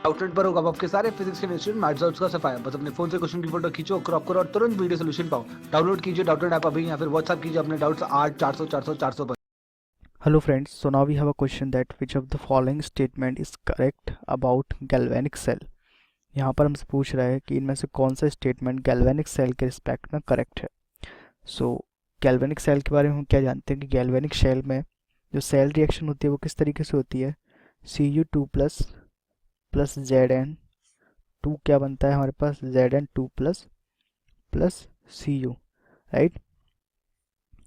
Outlet पर होगा आपके सारे फिजिक्स के इंस्टीट्यूट मैथ्स और उसका सफाया। बस अपने फोन से क्वेश्चन की फोटो खींचो, क्रॉप करो और तुरंत वीडियो सोल्यूशन पाओ। डाउनलोड कीजिए डाउटनेट ऐप अभी या फिर व्हाट्सएप कीजिए अपने डाउट्स 8 400 400 400 पर। Hello friends, so now we have a question that which of the following statement is correct about galvanic cell। यहाँ पर हमसे पूछ रहा है कि इनमें से कौन सा स्टेटमेंट गैल्वेनिक सेल के रिस्पेक्ट में करेक्ट है। सो गैल्वेनिक सेल के बारे में हम क्या जानते हैं कि गैल्वेनिक सेल में जो सेल रिएक्शन होती है वो किस तरीके से होती है। Cu2 प्लस प्लस Zn2 क्या बनता है हमारे पास Zn2 plus plus Cu, right.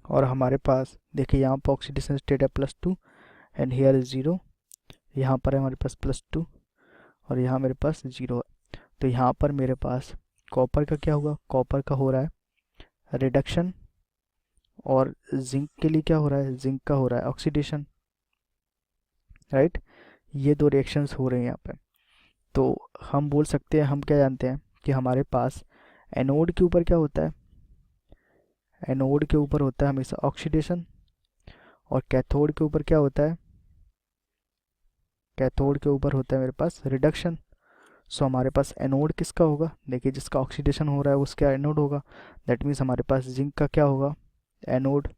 और हमारे पास देखिए यहाँ पर ऑक्सीडेशन स्टेट है +2 एंड हियर इज 0। यहाँ पर है हमारे पास +2 और यहाँ मेरे पास 0 है। तो यहाँ पर मेरे पास कॉपर का क्या होगा, कॉपर का हो रहा है रिडक्शन और जिंक के लिए क्या हो रहा है, जिंक का हो रहा है ऑक्सीडेशन, राइट। ये दो रिएक्शंस हो रहे हैं यहाँ पे। तो हम बोल सकते हैं, हम क्या जानते हैं कि हमारे पास एनोड के ऊपर क्या होता है, एनोड के ऊपर होता है हमेशा ऑक्सीडेशन और कैथोड के ऊपर क्या होता है, कैथोड के ऊपर होता है मेरे पास रिडक्शन। सो हमारे पास एनोड किसका होगा, देखिए जिसका ऑक्सीडेशन हो रहा है उसका एनोड होगा। दैट मीन्स हमारे पास जिंक का क्या होगा, एनोड।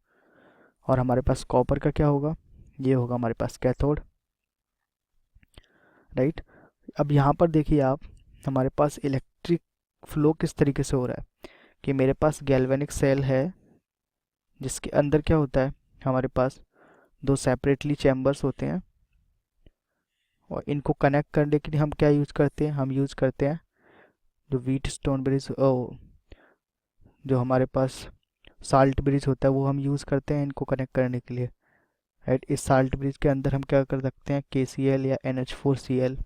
और हमारे पास कॉपर का क्या होगा, ये होगा हमारे पास कैथोड, राइट। अब यहाँ पर देखिए आप, हमारे पास इलेक्ट्रिक फ्लो किस तरीके से हो रहा है कि मेरे पास गैल्वेनिक सेल है जिसके अंदर क्या होता है, हमारे पास दो सेपरेटली चैम्बर्स होते हैं और इनको कनेक्ट करने के लिए हम क्या यूज़ करते हैं, हम यूज़ करते हैं जो व्हीट स्टोन ब्रिज, जो हमारे पास साल्ट ब्रिज होता है वो हम यूज़ करते हैं इनको कनेक्ट करने के लिए, राइट। इस साल्ट ब्रिज के अंदर हम क्या कर सकते हैं, KCl या NH4Cl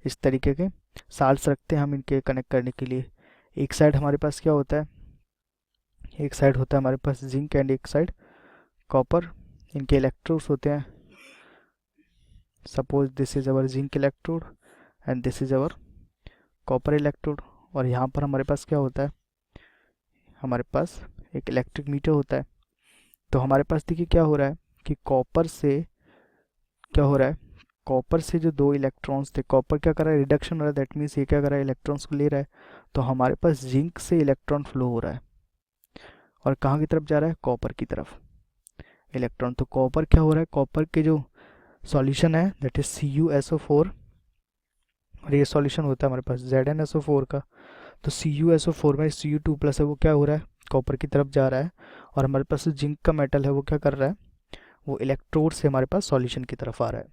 इस तरीके के साल्ट्स रखते हैं हम इनके कनेक्ट करने के लिए। एक साइड हमारे पास क्या होता है, एक साइड होता है हमारे पास जिंक एंड एक साइड कॉपर। इनके इलेक्ट्रोड्स होते हैं, suppose this is our zinc electrode and this is our copper electrode. और यहाँ पर हमारे पास क्या होता है, हमारे पास एक इलेक्ट्रिक मीटर होता है। तो हमारे पास देखिए क्या हो रहा है कि कॉपर से क्या हो रहा है, कॉपर से जो दो इलेक्ट्रॉन्स थे, कॉपर क्या कर रहा है, रिडक्शन हो रहा है। दैट मीन्स ये क्या कर रहा है, इलेक्ट्रॉन्स को ले रहा है। तो हमारे पास जिंक से इलेक्ट्रॉन फ्लो हो रहा है और कहाँ की तरफ जा रहा है, कॉपर की तरफ इलेक्ट्रॉन। तो कॉपर क्या हो रहा है, कॉपर के जो सॉल्यूशन है दैट इज CuSO4 और ये सॉल्यूशन होता है हमारे पास ZnSO4 का। तो CuSO4 में Cu2 प्लस है वो क्या हो रहा है, कॉपर की तरफ जा रहा है। और हमारे पास जिंक का मेटल है वो क्या कर रहा है, वो इलेक्ट्रोड से हमारे पास सॉल्यूशन की तरफ आ रहा है,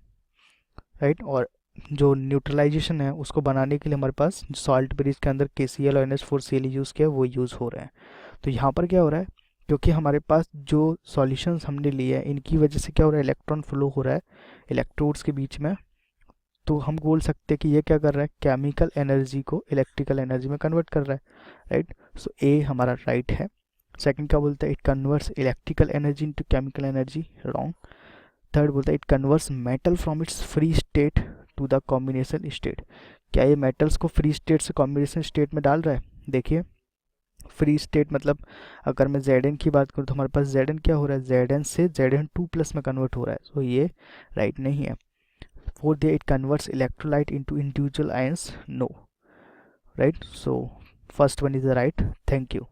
राइट। और जो न्यूट्रलाइजेशन है उसको बनाने के लिए हमारे पास सॉल्ट ब्रिज के अंदर KCl और NH4Cl यूज़ किया वो यूज़ हो रहे हैं। तो यहाँ पर क्या हो रहा है, क्योंकि हमारे पास जो सॉल्यूशंस हमने लिए हैं इनकी वजह से क्या हो रहा है, इलेक्ट्रॉन फ्लो हो रहा है इलेक्ट्रोड्स के बीच में। तो हम बोल सकते हैं कि ये क्या कर रहा है, केमिकल एनर्जी को इलेक्ट्रिकल एनर्जी में कन्वर्ट कर रहा है, राइट। सो ए हमारा राइट है। सेकंड क्या बोलता है, it converts electrical energy into chemical energy, wrong. Third बोलता है it converts metal from its free state to the combination state. क्या ये मेटल्स को फ्री स्टेट से कॉम्बिनेशन स्टेट में डाल रहा है, देखिए फ्री स्टेट मतलब अगर मैं Zn की बात करूँ तो हमारे पास Zn क्या हो रहा है, Zn से Zn2 प्लस में कन्वर्ट हो रहा है। सो ये राइट नहीं है। Fourth it converts electrolyte into individual ions, no, right. So first one is the right. Thank you.